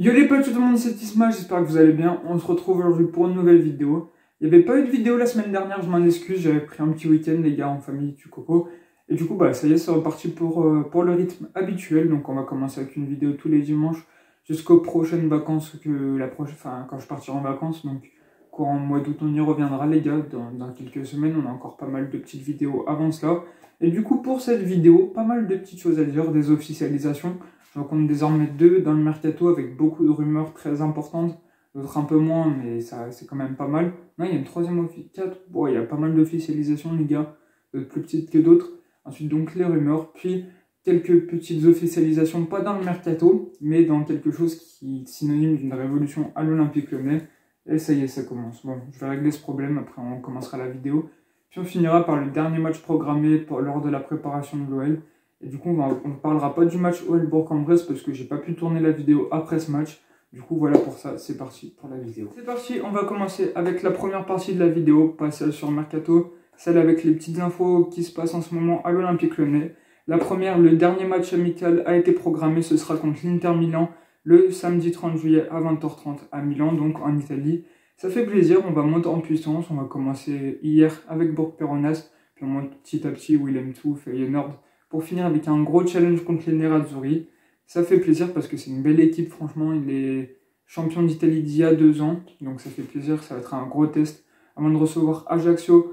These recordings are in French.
Yo les potes, tout le monde, c'est Tisma, j'espère que vous allez bien. On se retrouve aujourd'hui pour une nouvelle vidéo. Il n'y avait pas eu de vidéo la semaine dernière, je m'en excuse, j'avais pris un petit week-end les gars en famille du coco. Et du coup bah ça y est, c'est reparti pour le rythme habituel. Donc on va commencer avec une vidéo tous les dimanches jusqu'aux prochaines vacances, quand je partirai en vacances. Donc courant mois d'août on y reviendra les gars, dans quelques semaines. On a encore pas mal de petites vidéos avant cela. Et du coup pour cette vidéo, pas mal de petites choses à dire, des officialisations. J'en compte désormais 2 dans le mercato avec beaucoup de rumeurs très importantes, d'autres un peu moins, mais c'est quand même pas mal. Non, il y a une troisième officialisation, 4, bon, il y a pas mal d'officialisations les gars, plus petites que d'autres. Ensuite donc les rumeurs, puis quelques petites officialisations, pas dans le mercato, mais dans quelque chose qui est synonyme d'une révolution à l'Olympique Lyonnais. Et ça y est, ça commence. Bon, je vais régler ce problème, après on commencera la vidéo. Puis on finira par le dernier match programmé lors de la préparation de l'OL. Et du coup, on ne parlera pas du match OL Bourg-en-Bresse parce que j'ai pas pu tourner la vidéo après ce match. Du coup, voilà pour ça, c'est parti pour la vidéo. C'est parti, on va commencer avec la première partie de la vidéo, pas celle sur le mercato, celle avec les petites infos qui se passent en ce moment à l'Olympique Lyonnais. La première, le dernier match amical a été programmé, ce sera contre l'Inter Milan le samedi 30 juillet à 20h30 à Milan, donc en Italie. Ça fait plaisir, on va monter en puissance, on va commencer hier avec Bourg-Péronas, puis on monte petit à petit Willem II, Feyenoord, pour finir avec un gros challenge contre les Nerazzurri. Ça fait plaisir parce que c'est une belle équipe, franchement. Il est champion d'Italie d'il y a 2 ans, donc ça fait plaisir, ça va être un gros test. Avant de recevoir Ajaccio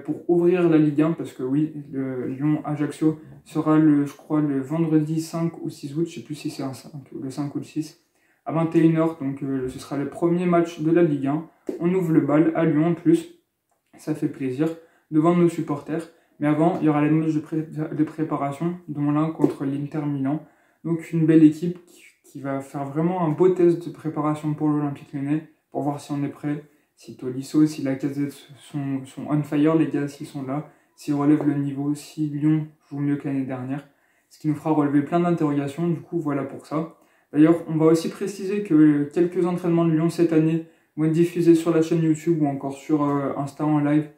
pour ouvrir la Ligue 1, parce que oui, le Lyon-Ajaccio sera, je crois, le vendredi 5 ou 6 août, je ne sais plus si c'est le 5 ou le 6, à 21h, donc ce sera le premier match de la Ligue 1. On ouvre le bal à Lyon en plus, ça fait plaisir, devant nos supporters. Mais avant, il y aura les matchs de préparation, dont l'un contre l'Inter Milan. Donc une belle équipe qui va faire vraiment un beau test de préparation pour l'Olympique Lyonnais, pour voir si on est prêt, si Tolisso, si Lacazette sont on fire, les gars, s'ils sont là, s'ils relèvent le niveau, si Lyon joue mieux que l'année dernière. Ce qui nous fera relever plein d'interrogations, du coup voilà pour ça. D'ailleurs, on va aussi préciser que quelques entraînements de Lyon cette année vont être diffusés sur la chaîne YouTube ou encore sur Insta en live.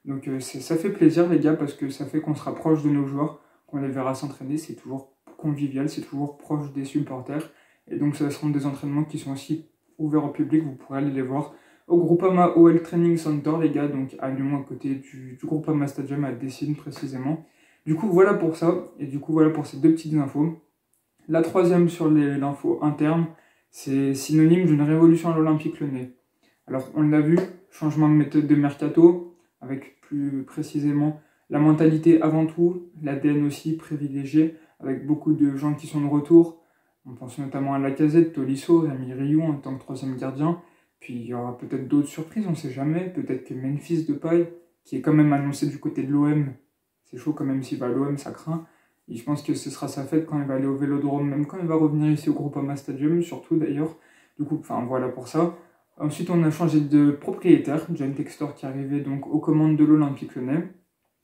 Donc ça fait plaisir les gars parce que ça fait qu'on se rapproche de nos joueurs, qu'on les verra s'entraîner, c'est toujours convivial, c'est toujours proche des supporters. Et donc ça seront des entraînements qui sont aussi ouverts au public, vous pourrez aller les voir au Groupama OL Training Center les gars, donc à Lyon à côté du Groupama Stadium à Dessines précisément. Du coup voilà pour ça, et du coup voilà pour ces 2 petites infos. La troisième sur l'info interne, c'est synonyme d'une révolution à l'Olympique Lyonnais. Alors on l'a vu, changement de méthode de mercato, avec plus précisément la mentalité avant tout, l'ADN aussi privilégié, avec beaucoup de gens qui sont de retour. On pense notamment à Lacazette, Tolisso, Rami Rioux en tant que 3e gardien. Puis il y aura peut-être d'autres surprises, on ne sait jamais. Peut-être que Memphis Depay, qui est quand même annoncé du côté de l'OM, c'est chaud quand même s'il va à l'OM, ça craint. Et je pense que ce sera sa fête quand il va aller au Vélodrome, même quand il va revenir ici au Groupama Stadium, surtout d'ailleurs. Du coup, enfin voilà pour ça. Ensuite, on a changé de propriétaire, John Textor qui est arrivé donc aux commandes de l'Olympique Lyonnais,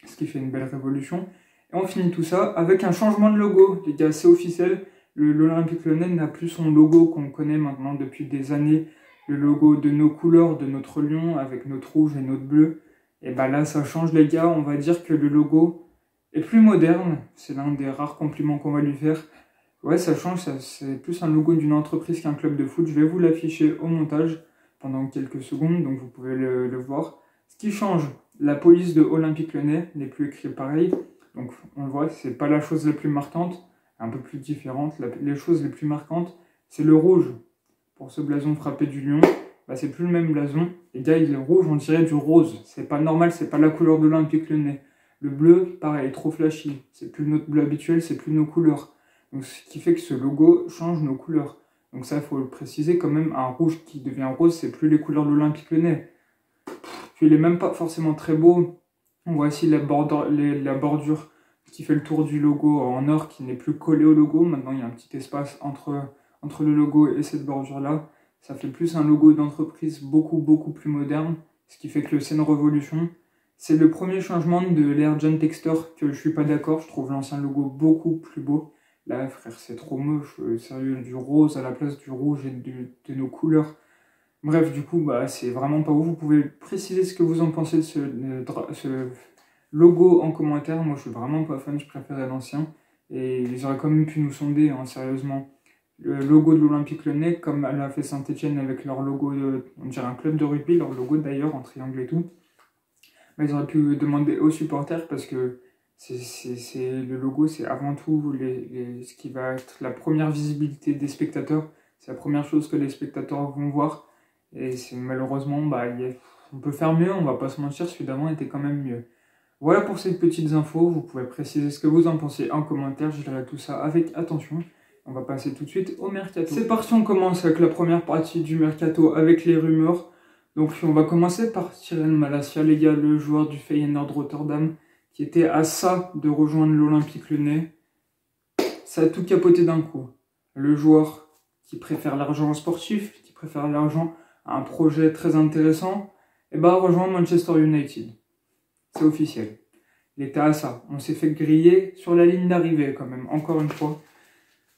ce qui fait une belle révolution. Et on finit tout ça avec un changement de logo. Les gars, c'est officiel, l'Olympique Lyonnais n'a plus son logo qu'on connaît maintenant depuis des années, le logo de nos couleurs, de notre lion, avec notre rouge et notre bleu. Et bah là, ça change les gars, on va dire que le logo est plus moderne, c'est l'un des rares compliments qu'on va lui faire. Ouais, ça change, c'est plus un logo d'une entreprise qu'un club de foot, je vais vous l'afficher au montage pendant quelques secondes, donc vous pouvez le voir. Ce qui change, la police de Olympique Lyonnais n'est plus écrite pareil, donc on le voit, c'est pas la chose la plus marquante, un peu plus différente. Les choses les plus marquantes, c'est le rouge. Pour ce blason frappé du lion, bah c'est plus le même blason. Les gars, il est rouge, on dirait du rose. C'est pas normal, c'est pas la couleur de l'Olympique Lyonnais. Le bleu, pareil, trop flashy. C'est plus notre bleu habituel, c'est plus nos couleurs. Donc ce qui fait que ce logo change nos couleurs. Donc ça, il faut le préciser quand même, un rouge qui devient rose, c'est plus les couleurs de l'Olympique Lyonnais. Puis il est même pas forcément très beau. On voit ici la bordure qui fait le tour du logo en or, qui n'est plus collé au logo. Maintenant, il y a un petit espace entre le logo et cette bordure-là. Ça fait plus un logo d'entreprise beaucoup plus moderne, ce qui fait que c'est une révolution. C'est le premier changement de l'ère John Textor que je suis pas d'accord. Je trouve l'ancien logo beaucoup plus beau. Là, frère, c'est trop moche, sérieux, du rose à la place du rouge et de nos couleurs. Bref, du coup, bah, c'est vraiment pas ouf. Vous pouvez préciser ce que vous en pensez de ce logo en commentaire. Moi, je suis vraiment pas fan, je préférais l'ancien. Et ils auraient quand même pu nous sonder, hein, sérieusement. le logo de l'Olympique Lyonnais, comme elle a fait Saint-Etienne avec leur logo, on dirait un club de rugby, leur logo d'ailleurs, en triangle et tout. Mais ils auraient pu demander aux supporters parce que le logo, c'est avant tout ce qui va être la première visibilité des spectateurs. C'est la première chose que les spectateurs vont voir. Et malheureusement, on peut faire mieux, on va pas se mentir, celui d'avant était quand même mieux. Voilà pour ces petites infos, vous pouvez préciser ce que vous en pensez en commentaire, je lirai tout ça avec attention. On va passer tout de suite au mercato. C'est parti, on commence avec la première partie du mercato avec les rumeurs. Donc on va commencer par Tirrene Malacia, les gars, le joueur du Feyenoord Rotterdam, qui était à ça de rejoindre l'Olympique Lyonnais. Ça a tout capoté d'un coup. Le joueur qui préfère l'argent sportif, qui préfère l'argent à un projet très intéressant, rejoint Manchester United. C'est officiel. Il était à ça. On s'est fait griller sur la ligne d'arrivée quand même, encore une fois.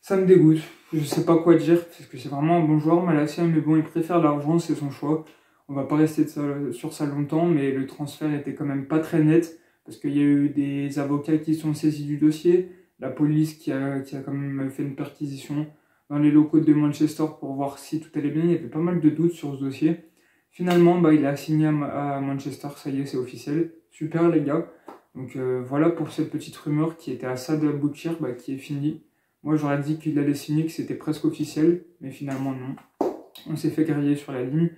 Ça me dégoûte. Je sais pas quoi dire, parce que c'est vraiment un bon joueur, Malacia, mais bon, il préfère l'argent, c'est son choix. On va pas rester sur ça longtemps, mais le transfert était quand même pas très net, parce qu'il y a eu des avocats qui sont saisis du dossier, la police qui a quand même fait une perquisition dans les locaux de Manchester pour voir si tout allait bien. Il y avait pas mal de doutes sur ce dossier. Finalement, il a signé à Manchester, ça y est, c'est officiel. Super les gars. Donc voilà pour cette petite rumeur qui était à ça de aboutir, qui est finie. Moi j'aurais dit qu'il allait signer, que c'était presque officiel, mais finalement non. On s'est fait griller sur la ligne.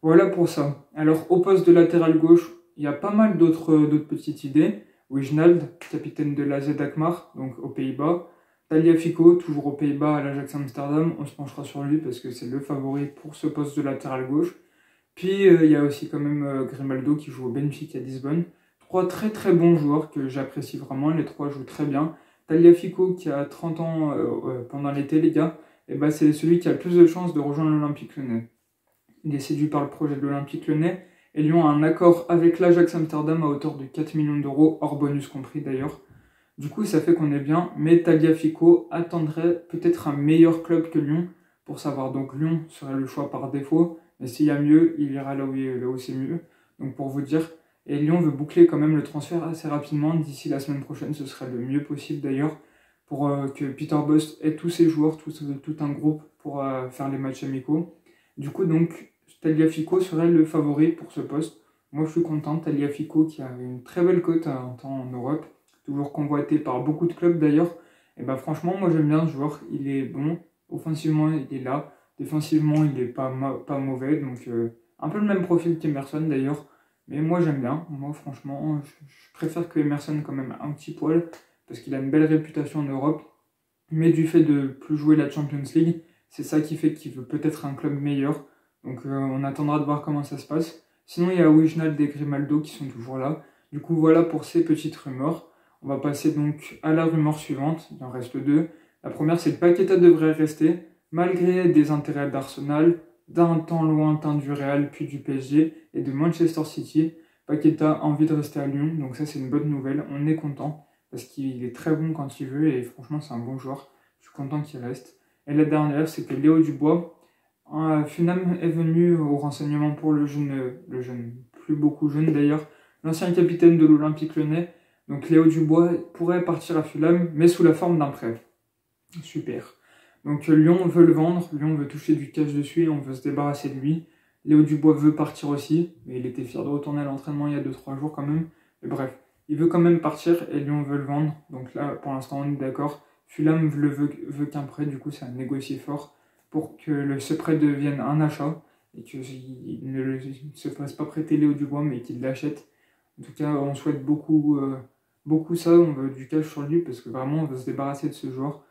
Voilà pour ça. Alors au poste de latéral gauche, il y a pas mal d'autres petites idées. Wijnald, capitaine de l'AZ Alkmaar, donc aux Pays-Bas. Tagliafico, toujours aux Pays-Bas à l'Ajax Amsterdam. On se penchera sur lui parce que c'est le favori pour ce poste de latéral gauche. Puis il y a aussi quand même Grimaldo qui joue au Benfica à Lisbonne. Trois très très bons joueurs que j'apprécie vraiment, les trois jouent très bien. Tagliafico qui a 30 ans pendant l'été les gars, c'est celui qui a le plus de chances de rejoindre l'Olympique Lyonnais. Il est séduit par le projet de l'Olympique Lyonnais et Lyon a un accord avec l'Ajax Amsterdam à hauteur de 4 millions d'euros, hors bonus compris d'ailleurs. Du coup ça fait qu'on est bien, mais Tagliafico attendrait peut-être un meilleur club que Lyon pour savoir. Donc Lyon serait le choix par défaut, mais s'il y a mieux, il ira là où c'est mieux. Donc pour vous dire, et Lyon veut boucler quand même le transfert assez rapidement, d'ici la semaine prochaine, ce serait le mieux possible d'ailleurs, pour que Peter Bosz ait tous ses joueurs, tout un groupe pour faire les matchs amicaux. Du coup donc, Tagliafico serait le favori pour ce poste. Moi je suis content, Tagliafico qui a une très belle cote un temps en Europe, toujours convoité par beaucoup de clubs d'ailleurs. Et franchement, moi j'aime bien ce joueur, il est bon, offensivement il est là, défensivement il est pas mauvais, donc un peu le même profil qu'Emerson d'ailleurs. Mais moi j'aime bien, moi franchement je préfère que Emerson quand même un petit poil, parce qu'il a une belle réputation en Europe, mais du fait de plus jouer la Champions League, c'est ça qui fait qu'il veut peut-être un club meilleur, donc on attendra de voir comment ça se passe. Sinon il y a Wijnald et Grimaldo qui sont toujours là, du coup voilà pour ces petites rumeurs. On va passer donc à la rumeur suivante, il en reste deux. La première c'est que Paqueta devrait rester, malgré des intérêts d'Arsenal, d'un temps lointain du Real puis du PSG et de Manchester City. Paqueta a envie de rester à Lyon, donc ça c'est une bonne nouvelle, on est content, parce qu'il est très bon quand il veut et franchement c'est un bon joueur, je suis content qu'il reste. Et la dernière c'est que Léo Dubois, Funam est venu au renseignement pour le jeune, plus beaucoup jeune d'ailleurs, l'ancien capitaine de l'Olympique Lyonnais. Donc Léo Dubois pourrait partir à Fulham, mais sous la forme d'un prêt. Super. Donc Lyon veut le vendre, Lyon veut toucher du cash dessus et on veut se débarrasser de lui. Léo Dubois veut partir aussi, mais il était fier de retourner à l'entraînement il y a 2-3 jours quand même. Mais bref, il veut quand même partir et Lyon veut le vendre. Donc là, pour l'instant, on est d'accord. Fulham veut qu'un prêt, du coup, c'est à négocier fort pour que ce prêt devienne un achat et qu'il ne se fasse pas prêter Léo Dubois, mais qu'il l'achète. En tout cas, on souhaite beaucoup ça, on veut du cash sur lui parce que vraiment, on veut se débarrasser de ce joueur.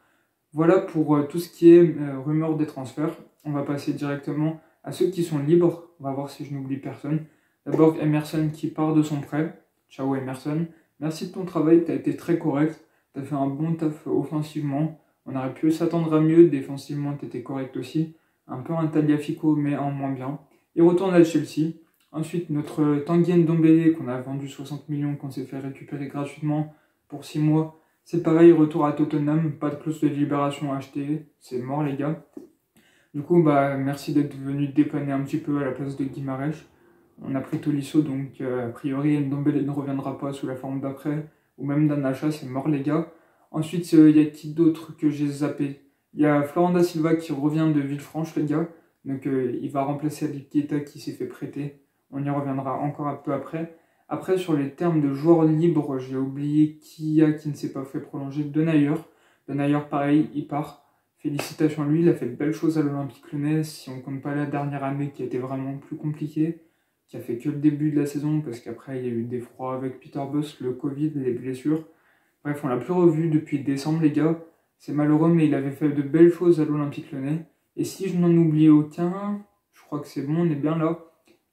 Voilà pour tout ce qui est rumeur des transferts. On va passer directement à ceux qui sont libres. On va voir si je n'oublie personne. D'abord Emerson qui part de son prêt. Ciao Emerson. Merci de ton travail, tu as été très correct. Tu as fait un bon taf offensivement. On aurait pu s'attendre à mieux. Défensivement, tu étais correct aussi. Un peu un Tagliafico, mais en moins bien. Il retourne à Chelsea. Ensuite, notre Tanguy Ndombele qu'on a vendu 60 millions, qu'on s'est fait récupérer gratuitement pour 6 mois. C'est pareil, retour à Tottenham, pas de clause de libération achetée, c'est mort les gars. Du coup, merci d'être venu dépanner un petit peu à la place de Guimarães. On a pris Tolisso, donc a priori Ndombele ne reviendra pas sous la forme d'après, ou même d'un achat, c'est mort les gars. Ensuite, il y a qui d'autre que j'ai zappé? Il y a Florent Da Silva qui revient de Villefranche, les gars. Donc il va remplacer Habib Keita qui s'est fait prêter. On y reviendra encore un peu après. Après, sur les termes de joueurs libres, j'ai oublié qui ne s'est pas fait prolonger. Denayer. Denayer, pareil, il part. Félicitations à lui, il a fait de belles choses à l'Olympique Lyonnais. Si on ne compte pas la dernière année qui a été vraiment plus compliquée, qui a fait que le début de la saison, parce qu'après il y a eu des froids avec Peter Bosz, le Covid, les blessures. Bref, on l'a plus revu depuis décembre, les gars. C'est malheureux, mais il avait fait de belles choses à l'Olympique Lyonnais. Et si je n'en oublie aucun, je crois que c'est bon, on est bien là.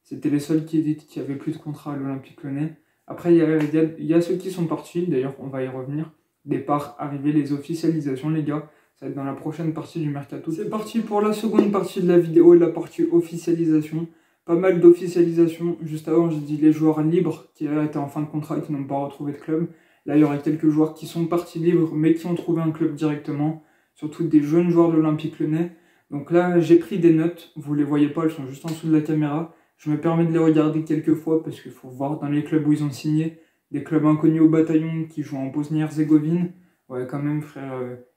C'était les seuls qui avaient plus de contrat à l'Olympique Lyonnais. Après, il y a ceux qui sont partis, d'ailleurs, on va y revenir. Départ, arrivée, les officialisations, les gars. Ça va être dans la prochaine partie du mercato. C'est parti pour la seconde partie de la vidéo, la partie officialisation. Pas mal d'officialisation. Juste avant, j'ai dit les joueurs libres qui étaient en fin de contrat et qui n'ont pas retrouvé de club. Là, il y aura quelques joueurs qui sont partis libres, mais qui ont trouvé un club directement. Surtout des jeunes joueurs de l'Olympique Lyonnais. Donc là, j'ai pris des notes. Vous les voyez pas, elles sont juste en dessous de la caméra. Je me permets de les regarder quelques fois parce qu'il faut voir dans les clubs où ils ont signé. Des clubs inconnus au bataillon qui jouent en Bosnie-Herzégovine. Ouais, quand même, frère,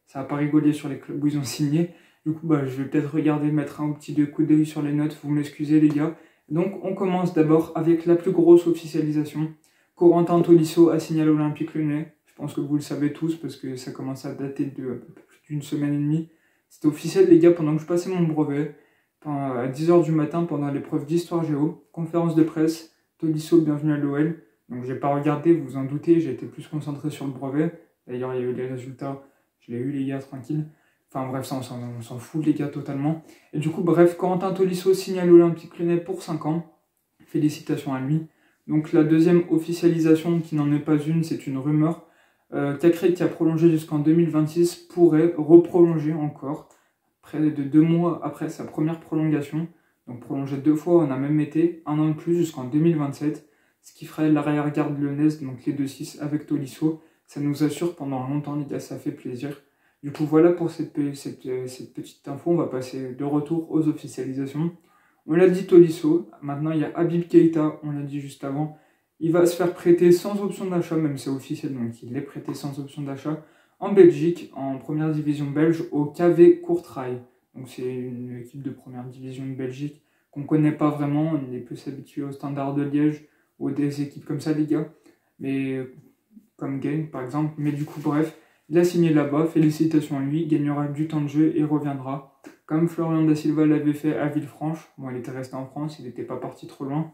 ça n'a pas rigolé sur les clubs où ils ont signé. Du coup, je vais peut-être regarder, mettre un petit coup d'œil sur les notes. Vous m'excusez, les gars. Donc, on commence d'abord avec la plus grosse officialisation. Corentin Tolisso a signé à l'Olympique Lyonnais. Je pense que vous le savez tous parce que ça commence à dater de un peu plus d'une semaine et demie. C'était officiel, les gars, pendant que je passais mon brevet. À 10 h du matin, pendant l'épreuve d'histoire géo, conférence de presse, Tolisso, bienvenue à l'OL. Donc j'ai pas regardé, vous vous en doutez, j'ai été plus concentré sur le brevet. D'ailleurs, il y a eu les résultats, je l'ai eu, les gars, tranquille. Enfin bref, ça on s'en fout, les gars, totalement. Et du coup, bref, Corentin Tolisso signe à l'Olympique Lyonnais pour 5 ans. Félicitations à lui. Donc la deuxième officialisation, qui n'en est pas une, c'est une rumeur. Cacré, qui a prolongé jusqu'en 2026, pourrait reprolonger encore. Près de 2 mois après sa première prolongation. Donc prolongé 2 fois, on a même été 1 an de plus jusqu'en 2027. Ce qui ferait l'arrière-garde lyonnaise, donc les 2-6 avec Tolisso. Ça nous assure pendant longtemps, les gars, ça fait plaisir. Du coup, voilà pour cette petite info. On va passer de retour aux officialisations. On l'a dit, Tolisso. Maintenant, il y a Habib Keita, on l'a dit juste avant. Il va se faire prêter sans option d'achat, même c'est officiel, donc il est prêté sans option d'achat, en Belgique, en première division belge, au KV Courtrai. Donc c'est une équipe de première division de Belgique qu'on ne connaît pas vraiment, on est plus habitué au Standard de Liège ou des équipes comme ça, les gars. Mais comme Gain, par exemple. Mais du coup, bref, il a signé là-bas, félicitations à lui, il gagnera du temps de jeu et reviendra. Comme Florian Da Silva l'avait fait à Villefranche. Bon, il était resté en France, il n'était pas parti trop loin,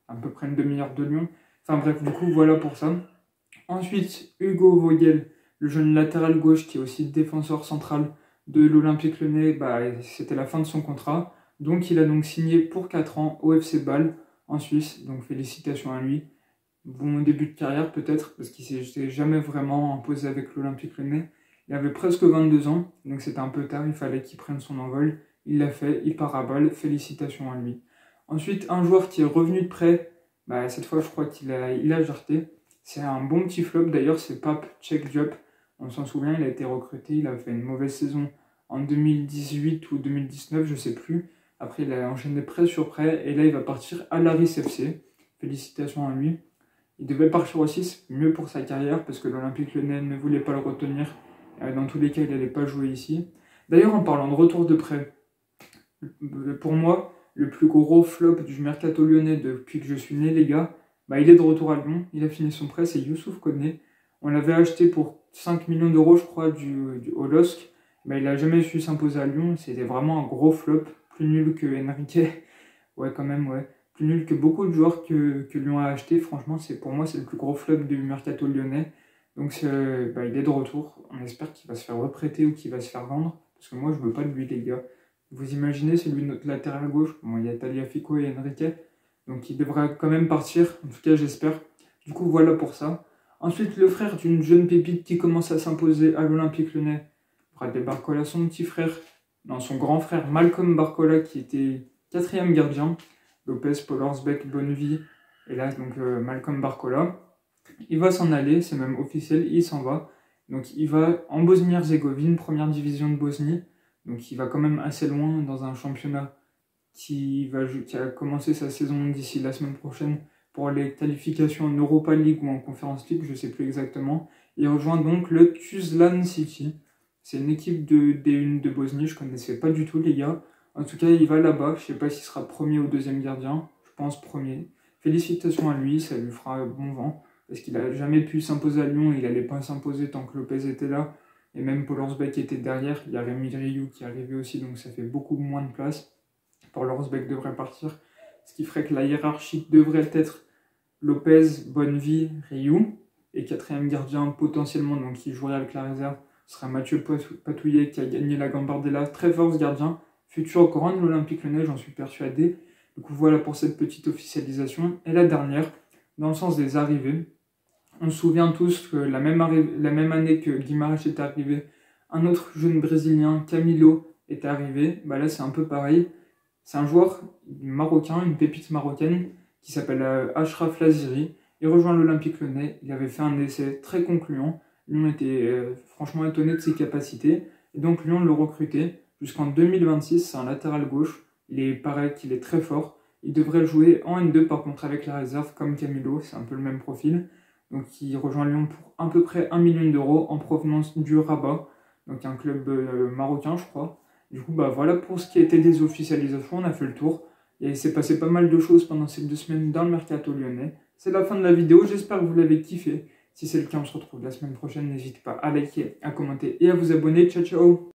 à peu près une demi-heure de Lyon. Enfin bref, du coup, voilà pour ça. Ensuite, Hugo Vogel, le jeune latéral gauche qui est aussi défenseur central de l'Olympique Lyonnais, c'était la fin de son contrat. Donc il a donc signé pour 4 ans au FC Bâle en Suisse. Donc félicitations à lui. Bon début de carrière peut-être, parce qu'il ne s'est jamais vraiment imposé avec l'Olympique Lyonnais. Il avait presque 22 ans, donc c'était un peu tard, il fallait qu'il prenne son envol. Il l'a fait, il part à Bâle, félicitations à lui. Ensuite, un joueur qui est revenu de prêt, cette fois je crois qu'il a jarté. C'est un bon petit flop, d'ailleurs c'est Pape Check Diop. On s'en souvient, il a été recruté, il a fait une mauvaise saison en 2018 ou 2019, je sais plus. Après il a enchaîné prêt sur prêt, et là il va partir à l'Aris FC. Félicitations à lui. Il devait partir aussi, c'est mieux pour sa carrière, parce que l'Olympique Lyonnais ne voulait pas le retenir. Dans tous les cas, il n'allait pas jouer ici. D'ailleurs, en parlant de retour de prêt, pour moi, le plus gros flop du mercato lyonnais depuis que je suis né, les gars, il est de retour à Lyon. Il a fini son prêt, c'est Youssouf Koné. On l'avait acheté pour 5 millions d'euros, je crois, au LOSC. Il n'a jamais su s'imposer à Lyon. C'était vraiment un gros flop, plus nul que Enrique. Ouais, quand même, ouais. Plus nul que beaucoup de joueurs que Lyon a acheté. Franchement, pour moi, c'est le plus gros flop du mercato lyonnais. Donc, il est de retour. On espère qu'il va se faire reprêter ou qu'il va se faire vendre. Parce que moi, je veux pas de lui, les gars. Vous imaginez, c'est lui notre latéral gauche. Bon, il y a Tagliafico et Enrique. Donc, il devrait quand même partir. En tout cas, j'espère. Du coup, voilà pour ça. Ensuite, le frère d'une jeune pépite qui commence à s'imposer à l'Olympique Lyonnais. Bradley Barcola, son petit frère. Non, son grand frère Malcolm Barcola, qui était 4e gardien. Lopez, Polarsbeck, Bonnevie. Et là, donc, Malcolm Barcola. Il va s'en aller, c'est même officiel, il s'en va. Donc il va en Bosnie-Herzégovine, première division de Bosnie. Donc il va quand même assez loin dans un championnat qui a commencé sa saison d'ici la semaine prochaine pour les qualifications en Europa League ou en Conference League, je ne sais plus exactement. Il rejoint donc le Tuzlan City. C'est une équipe de D1 de Bosnie, je connaissais pas du tout les gars. En tout cas, il va là-bas, je sais pas s'il sera premier ou deuxième gardien, je pense premier. Félicitations à lui, ça lui fera bon vent, parce qu'il a jamais pu s'imposer à Lyon, il allait pas s'imposer tant que Lopez était là. Et même Paul Horsbeck était derrière, il y a Rémi Rioux qui est arrivé aussi, donc ça fait beaucoup moins de place. Paul Horsbeck devrait partir, ce qui ferait que la hiérarchie devrait être Lopez, Bonnevie, Rioux. Et quatrième gardien potentiellement, donc qui jouerait avec la réserve, sera Mathieu Patouillet qui a gagné la Gambardella. Très fort ce gardien, futur grand de l'Olympique Lyonnais, j'en suis persuadé. Du coup voilà pour cette petite officialisation. Et la dernière, dans le sens des arrivées. On se souvient tous que la même année que Guimarães est arrivé, un autre jeune brésilien, Camilo, est arrivé. Bah là c'est un peu pareil. C'est un joueur marocain, une pépite marocaine, qui s'appelle Achraf Laziri. Il rejoint l'Olympique Lyonnais. Il avait fait un essai très concluant. Lyon était franchement étonné de ses capacités. Et donc Lyon le recrutait jusqu'en 2026. C'est un latéral gauche. Il paraît qu'il est très fort. Il devrait jouer en N2 par contre avec la réserve comme Camilo. C'est un peu le même profil. Donc il rejoint Lyon pour à peu près 1 million d'euros en provenance du Rabat. Donc un club marocain je crois. Du coup bah voilà pour ce qui était des officialisations. On a fait le tour. Et il s'est passé pas mal de choses pendant ces 2 semaines dans le mercato lyonnais. C'est la fin de la vidéo, j'espère que vous l'avez kiffé. Si c'est le cas, on se retrouve la semaine prochaine. N'hésitez pas à liker, à commenter et à vous abonner. Ciao ciao.